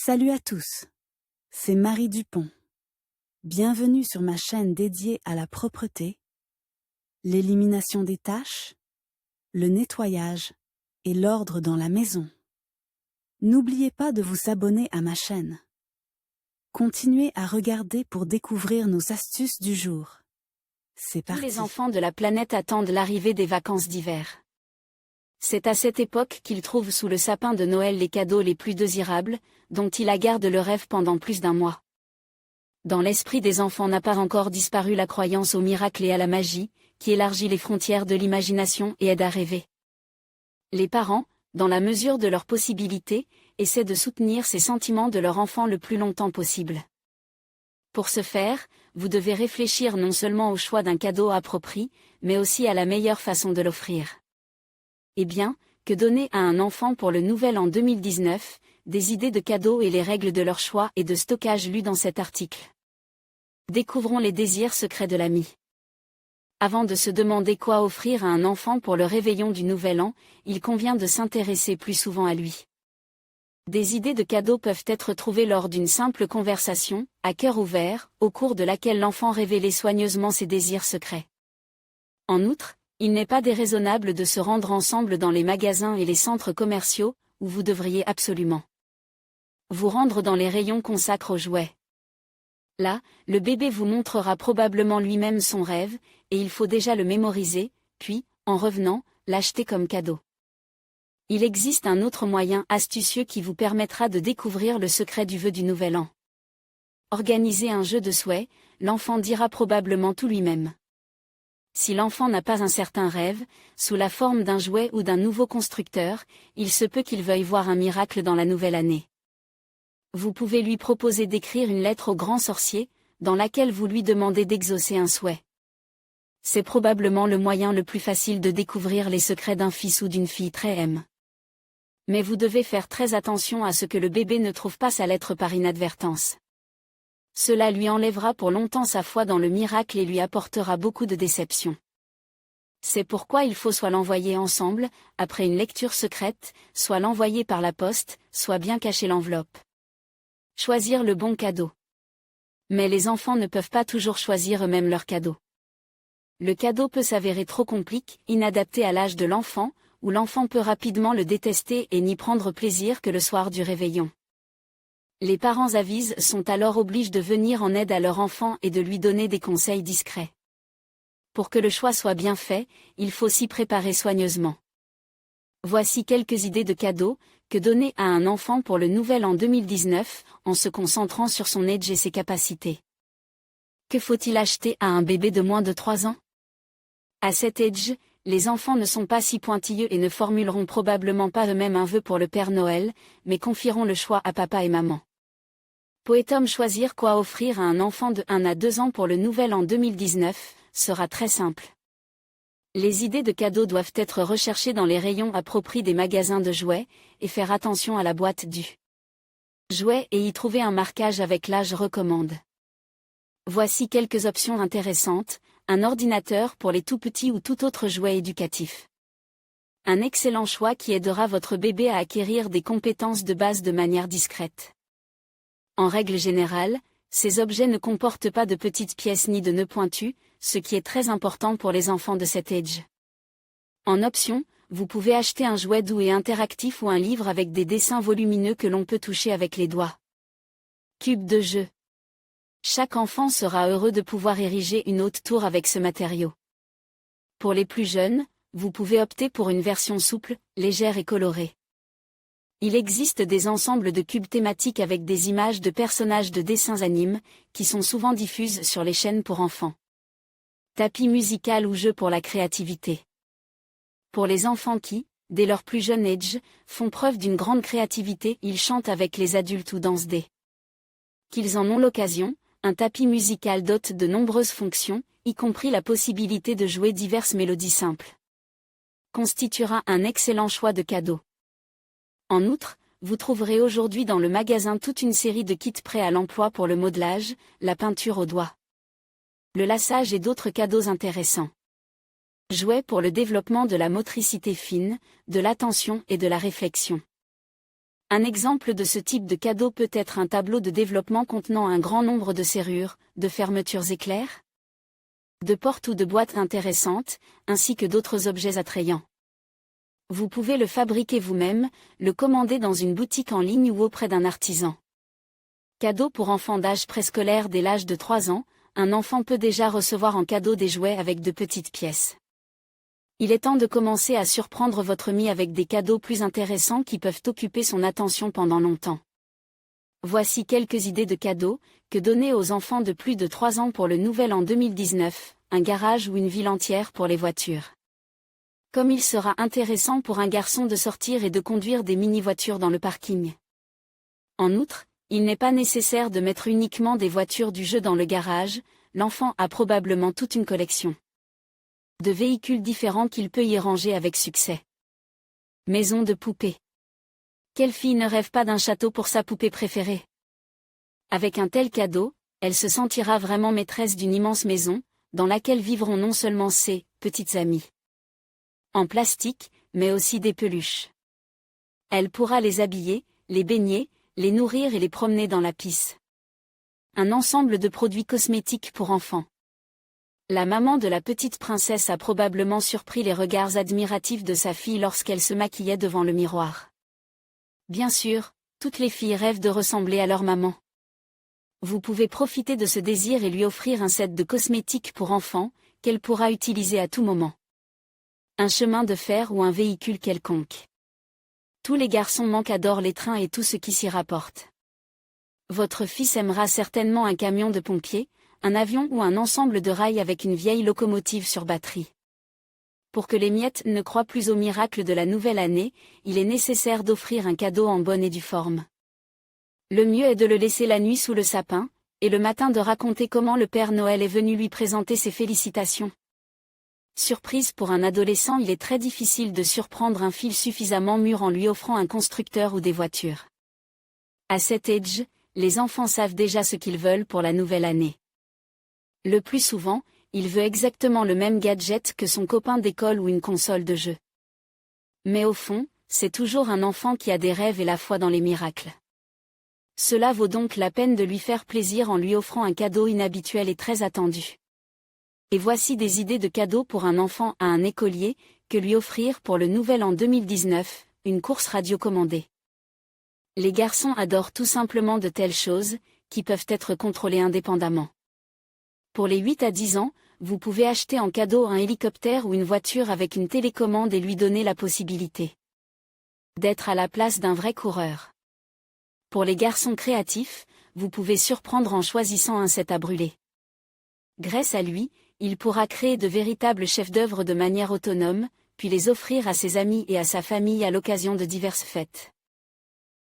Salut à tous, c'est Marie Dupont. Bienvenue sur ma chaîne dédiée à la propreté, l'élimination des taches, le nettoyage et l'ordre dans la maison. N'oubliez pas de vous abonner à ma chaîne. Continuez à regarder pour découvrir nos astuces du jour. C'est parti. Tous les enfants de la planète attendent l'arrivée des vacances d'hiver. C'est à cette époque qu'ils trouvent sous le sapin de Noël les cadeaux les plus désirables, dont ils gardent le rêve pendant plus d'un mois. Dans l'esprit des enfants n'a pas encore disparu la croyance au miracle et à la magie, qui élargit les frontières de l'imagination et aide à rêver. Les parents, dans la mesure de leurs possibilités, essaient de soutenir ces sentiments de leur enfant le plus longtemps possible. Pour ce faire, vous devez réfléchir non seulement au choix d'un cadeau approprié, mais aussi à la meilleure façon de l'offrir. Eh bien, que donner à un enfant pour le nouvel an 2019, des idées de cadeaux et les règles de leur choix et de stockage lues dans cet article. Découvrons les désirs secrets de l'ami. Avant de se demander quoi offrir à un enfant pour le réveillon du nouvel an, il convient de s'intéresser plus souvent à lui. Des idées de cadeaux peuvent être trouvées lors d'une simple conversation, à cœur ouvert, au cours de laquelle l'enfant révélait soigneusement ses désirs secrets. En outre, il n'est pas déraisonnable de se rendre ensemble dans les magasins et les centres commerciaux, où vous devriez absolument vous rendre dans les rayons consacrés aux jouets. Là, le bébé vous montrera probablement lui-même son rêve, et il faut déjà le mémoriser, puis, en revenant, l'acheter comme cadeau. Il existe un autre moyen astucieux qui vous permettra de découvrir le secret du vœu du nouvel an. Organisez un jeu de souhaits, l'enfant dira probablement tout lui-même. Si l'enfant n'a pas un certain rêve, sous la forme d'un jouet ou d'un nouveau constructeur, il se peut qu'il veuille voir un miracle dans la nouvelle année. Vous pouvez lui proposer d'écrire une lettre au grand sorcier, dans laquelle vous lui demandez d'exaucer un souhait. C'est probablement le moyen le plus facile de découvrir les secrets d'un fils ou d'une fille très aime. Mais vous devez faire très attention à ce que le bébé ne trouve pas sa lettre par inadvertance. Cela lui enlèvera pour longtemps sa foi dans le miracle et lui apportera beaucoup de déception. C'est pourquoi il faut soit l'envoyer ensemble, après une lecture secrète, soit l'envoyer par la poste, soit bien cacher l'enveloppe. Choisir le bon cadeau. Mais les enfants ne peuvent pas toujours choisir eux-mêmes leur cadeau. Le cadeau peut s'avérer trop compliqué, inadapté à l'âge de l'enfant, ou l'enfant peut rapidement le détester et n'y prendre plaisir que le soir du réveillon. Les parents avises sont alors obligés de venir en aide à leur enfant et de lui donner des conseils discrets. Pour que le choix soit bien fait, il faut s'y préparer soigneusement. Voici quelques idées de cadeaux que donner à un enfant pour le nouvel an 2019, en se concentrant sur son âge et ses capacités. Que faut-il acheter à un bébé de moins de 3 ans? À cet âge, les enfants ne sont pas si pointilleux et ne formuleront probablement pas eux-mêmes un vœu pour le Père Noël, mais confieront le choix à papa et maman. Poète-homme choisir quoi offrir à un enfant de 1 à 2 ans pour le nouvel an 2019, sera très simple. Les idées de cadeaux doivent être recherchées dans les rayons appropriés des magasins de jouets, et faire attention à la boîte du jouet et y trouver un marquage avec l'âge recommande. Voici quelques options intéressantes, un ordinateur pour les tout petits ou tout autre jouet éducatif. Un excellent choix qui aidera votre bébé à acquérir des compétences de base de manière discrète. En règle générale, ces objets ne comportent pas de petites pièces ni de nœuds pointus, ce qui est très important pour les enfants de cet âge. En option, vous pouvez acheter un jouet doux et interactif ou un livre avec des dessins volumineux que l'on peut toucher avec les doigts. Cube de jeu. Chaque enfant sera heureux de pouvoir ériger une haute tour avec ce matériau. Pour les plus jeunes, vous pouvez opter pour une version souple, légère et colorée. Il existe des ensembles de cubes thématiques avec des images de personnages de dessins animés, qui sont souvent diffuses sur les chaînes pour enfants. Tapis musical ou jeu pour la créativité. Pour les enfants qui, dès leur plus jeune âge, font preuve d'une grande créativité, ils chantent avec les adultes ou dansent dès qu'ils en ont l'occasion, un tapis musical dote de nombreuses fonctions, y compris la possibilité de jouer diverses mélodies simples. Constituera un excellent choix de cadeaux. En outre, vous trouverez aujourd'hui dans le magasin toute une série de kits prêts à l'emploi pour le modelage, la peinture au doigt, le lassage et d'autres cadeaux intéressants. Jouets pour le développement de la motricité fine, de l'attention et de la réflexion. Un exemple de ce type de cadeau peut être un tableau de développement contenant un grand nombre de serrures, de fermetures éclairs, de portes ou de boîtes intéressantes, ainsi que d'autres objets attrayants. Vous pouvez le fabriquer vous-même, le commander dans une boutique en ligne ou auprès d'un artisan. Cadeau pour enfants d'âge préscolaire dès l'âge de 3 ans, un enfant peut déjà recevoir en cadeau des jouets avec de petites pièces. Il est temps de commencer à surprendre votre mie avec des cadeaux plus intéressants qui peuvent occuper son attention pendant longtemps. Voici quelques idées de cadeaux que donner aux enfants de plus de 3 ans pour le nouvel an 2019, un garage ou une ville entière pour les voitures. Comme il sera intéressant pour un garçon de sortir et de conduire des mini-voitures dans le parking. En outre, il n'est pas nécessaire de mettre uniquement des voitures du jeu dans le garage, l'enfant a probablement toute une collection de véhicules différents qu'il peut y ranger avec succès. Maison de poupée. Quelle fille ne rêve pas d'un château pour sa poupée préférée? Avec un tel cadeau, elle se sentira vraiment maîtresse d'une immense maison, dans laquelle vivront non seulement ses petites amies en plastique, mais aussi des peluches. Elle pourra les habiller, les baigner, les nourrir et les promener dans la pisse. Un ensemble de produits cosmétiques pour enfants. La maman de la petite princesse a probablement surpris les regards admiratifs de sa fille lorsqu'elle se maquillait devant le miroir. Bien sûr, toutes les filles rêvent de ressembler à leur maman. Vous pouvez profiter de ce désir et lui offrir un set de cosmétiques pour enfants, qu'elle pourra utiliser à tout moment. Un chemin de fer ou un véhicule quelconque. Tous les garçons manquent adorent les trains et tout ce qui s'y rapporte. Votre fils aimera certainement un camion de pompiers, un avion ou un ensemble de rails avec une vieille locomotive sur batterie. Pour que les miettes ne croient plus au miracle de la nouvelle année, il est nécessaire d'offrir un cadeau en bonne et due forme. Le mieux est de le laisser la nuit sous le sapin, et le matin de raconter comment le Père Noël est venu lui présenter ses félicitations. Surprise pour un adolescent, il est très difficile de surprendre un fil suffisamment mûr en lui offrant un constructeur ou des voitures. À cet âge, les enfants savent déjà ce qu'ils veulent pour la nouvelle année. Le plus souvent, il veut exactement le même gadget que son copain d'école ou une console de jeu. Mais au fond, c'est toujours un enfant qui a des rêves et la foi dans les miracles. Cela vaut donc la peine de lui faire plaisir en lui offrant un cadeau inhabituel et très attendu. Et voici des idées de cadeaux pour un enfant à un écolier, que lui offrir pour le nouvel an 2019, une course radio commandée. Les garçons adorent tout simplement de telles choses, qui peuvent être contrôlées indépendamment. Pour les 8 à 10 ans, vous pouvez acheter en cadeau un hélicoptère ou une voiture avec une télécommande et lui donner la possibilité d'être à la place d'un vrai coureur. Pour les garçons créatifs, vous pouvez surprendre en choisissant un set à brûler. Grâce à lui, il pourra créer de véritables chefs-d'œuvre de manière autonome, puis les offrir à ses amis et à sa famille à l'occasion de diverses fêtes.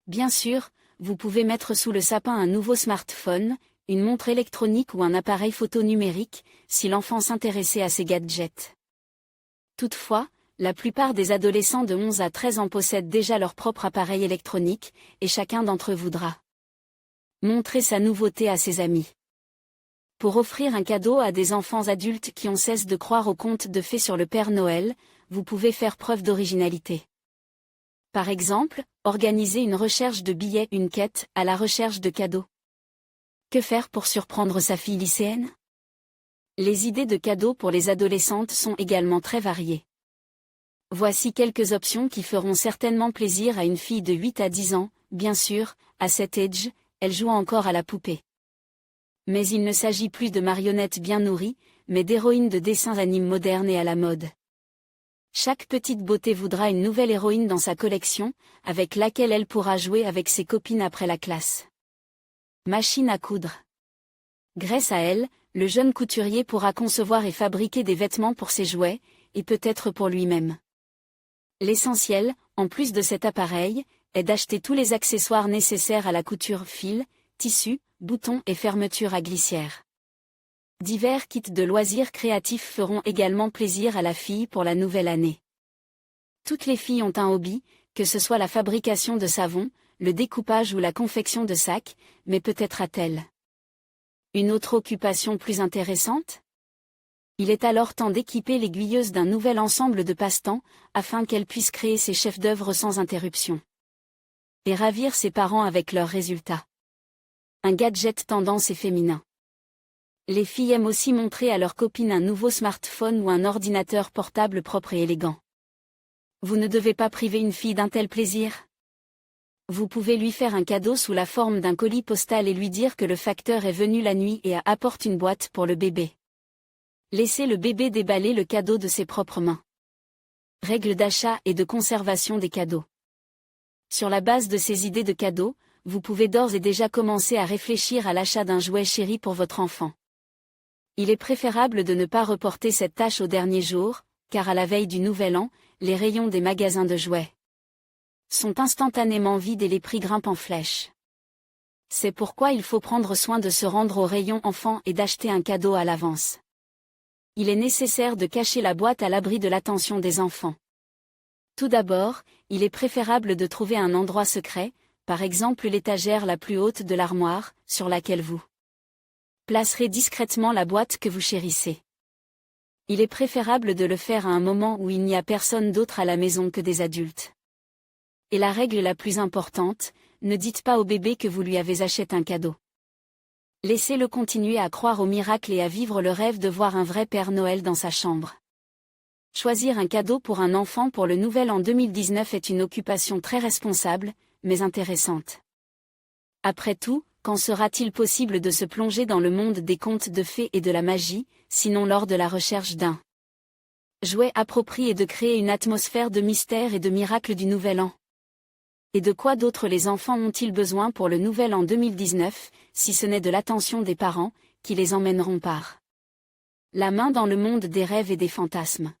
Bien sûr, vous pouvez mettre sous le sapin un nouveau smartphone, une montre électronique ou un appareil photo numérique, si l'enfant s'intéressait à ces gadgets. Toutefois, la plupart des adolescents de 11 à 13 ans possèdent déjà leur propre appareil électronique, et chacun d'entre eux voudra montrer sa nouveauté à ses amis. Pour offrir un cadeau à des enfants adultes qui ont cessé de croire aux contes de fées sur le Père Noël, vous pouvez faire preuve d'originalité. Par exemple, organiser une recherche de billets, une quête à la recherche de cadeaux. Que faire pour surprendre sa fille lycéenne? Les idées de cadeaux pour les adolescentes sont également très variées. Voici quelques options qui feront certainement plaisir à une fille de 8 à 10 ans, bien sûr, à cet âge, elle joue encore à la poupée. Mais il ne s'agit plus de marionnettes bien nourries, mais d'héroïnes de dessins animés modernes et à la mode. Chaque petite beauté voudra une nouvelle héroïne dans sa collection, avec laquelle elle pourra jouer avec ses copines après la classe. Machine à coudre. Grâce à elle, le jeune couturier pourra concevoir et fabriquer des vêtements pour ses jouets, et peut-être pour lui-même. L'essentiel, en plus de cet appareil, est d'acheter tous les accessoires nécessaires à la couture: fil, tissu, boutons et fermetures à glissière. Divers kits de loisirs créatifs feront également plaisir à la fille pour la nouvelle année. Toutes les filles ont un hobby, que ce soit la fabrication de savon, le découpage ou la confection de sacs, mais peut-être a-t-elle une autre occupation plus intéressante? Il est alors temps d'équiper l'aiguilleuse d'un nouvel ensemble de passe-temps, afin qu'elle puisse créer ses chefs-d'œuvre sans interruption. Et ravir ses parents avec leurs résultats. Un gadget tendance et féminin. Les filles aiment aussi montrer à leurs copines un nouveau smartphone ou un ordinateur portable propre et élégant. Vous ne devez pas priver une fille d'un tel plaisir. Vous pouvez lui faire un cadeau sous la forme d'un colis postal et lui dire que le facteur est venu la nuit et apporte une boîte pour le bébé. Laissez le bébé déballer le cadeau de ses propres mains. Règles d'achat et de conservation des cadeaux. Sur la base de ces idées de cadeaux, vous pouvez d'ores et déjà commencer à réfléchir à l'achat d'un jouet chéri pour votre enfant. Il est préférable de ne pas reporter cette tâche au dernier jour, car à la veille du Nouvel An, les rayons des magasins de jouets sont instantanément vides et les prix grimpent en flèche. C'est pourquoi il faut prendre soin de se rendre au rayon enfant et d'acheter un cadeau à l'avance. Il est nécessaire de cacher la boîte à l'abri de l'attention des enfants. Tout d'abord, il est préférable de trouver un endroit secret, par exemple l'étagère la plus haute de l'armoire, sur laquelle vous placerez discrètement la boîte que vous chérissez. Il est préférable de le faire à un moment où il n'y a personne d'autre à la maison que des adultes. Et la règle la plus importante, ne dites pas au bébé que vous lui avez acheté un cadeau. Laissez-le continuer à croire au miracle et à vivre le rêve de voir un vrai Père Noël dans sa chambre. Choisir un cadeau pour un enfant pour le Nouvel An 2019 est une occupation très responsable, mais intéressante. Après tout, quand sera-t-il possible de se plonger dans le monde des contes de fées et de la magie, sinon lors de la recherche d'un jouet approprié et de créer une atmosphère de mystère et de miracle du Nouvel An? Et de quoi d'autre les enfants ont-ils besoin pour le Nouvel An 2019, si ce n'est de l'attention des parents, qui les emmèneront par la main dans le monde des rêves et des fantasmes?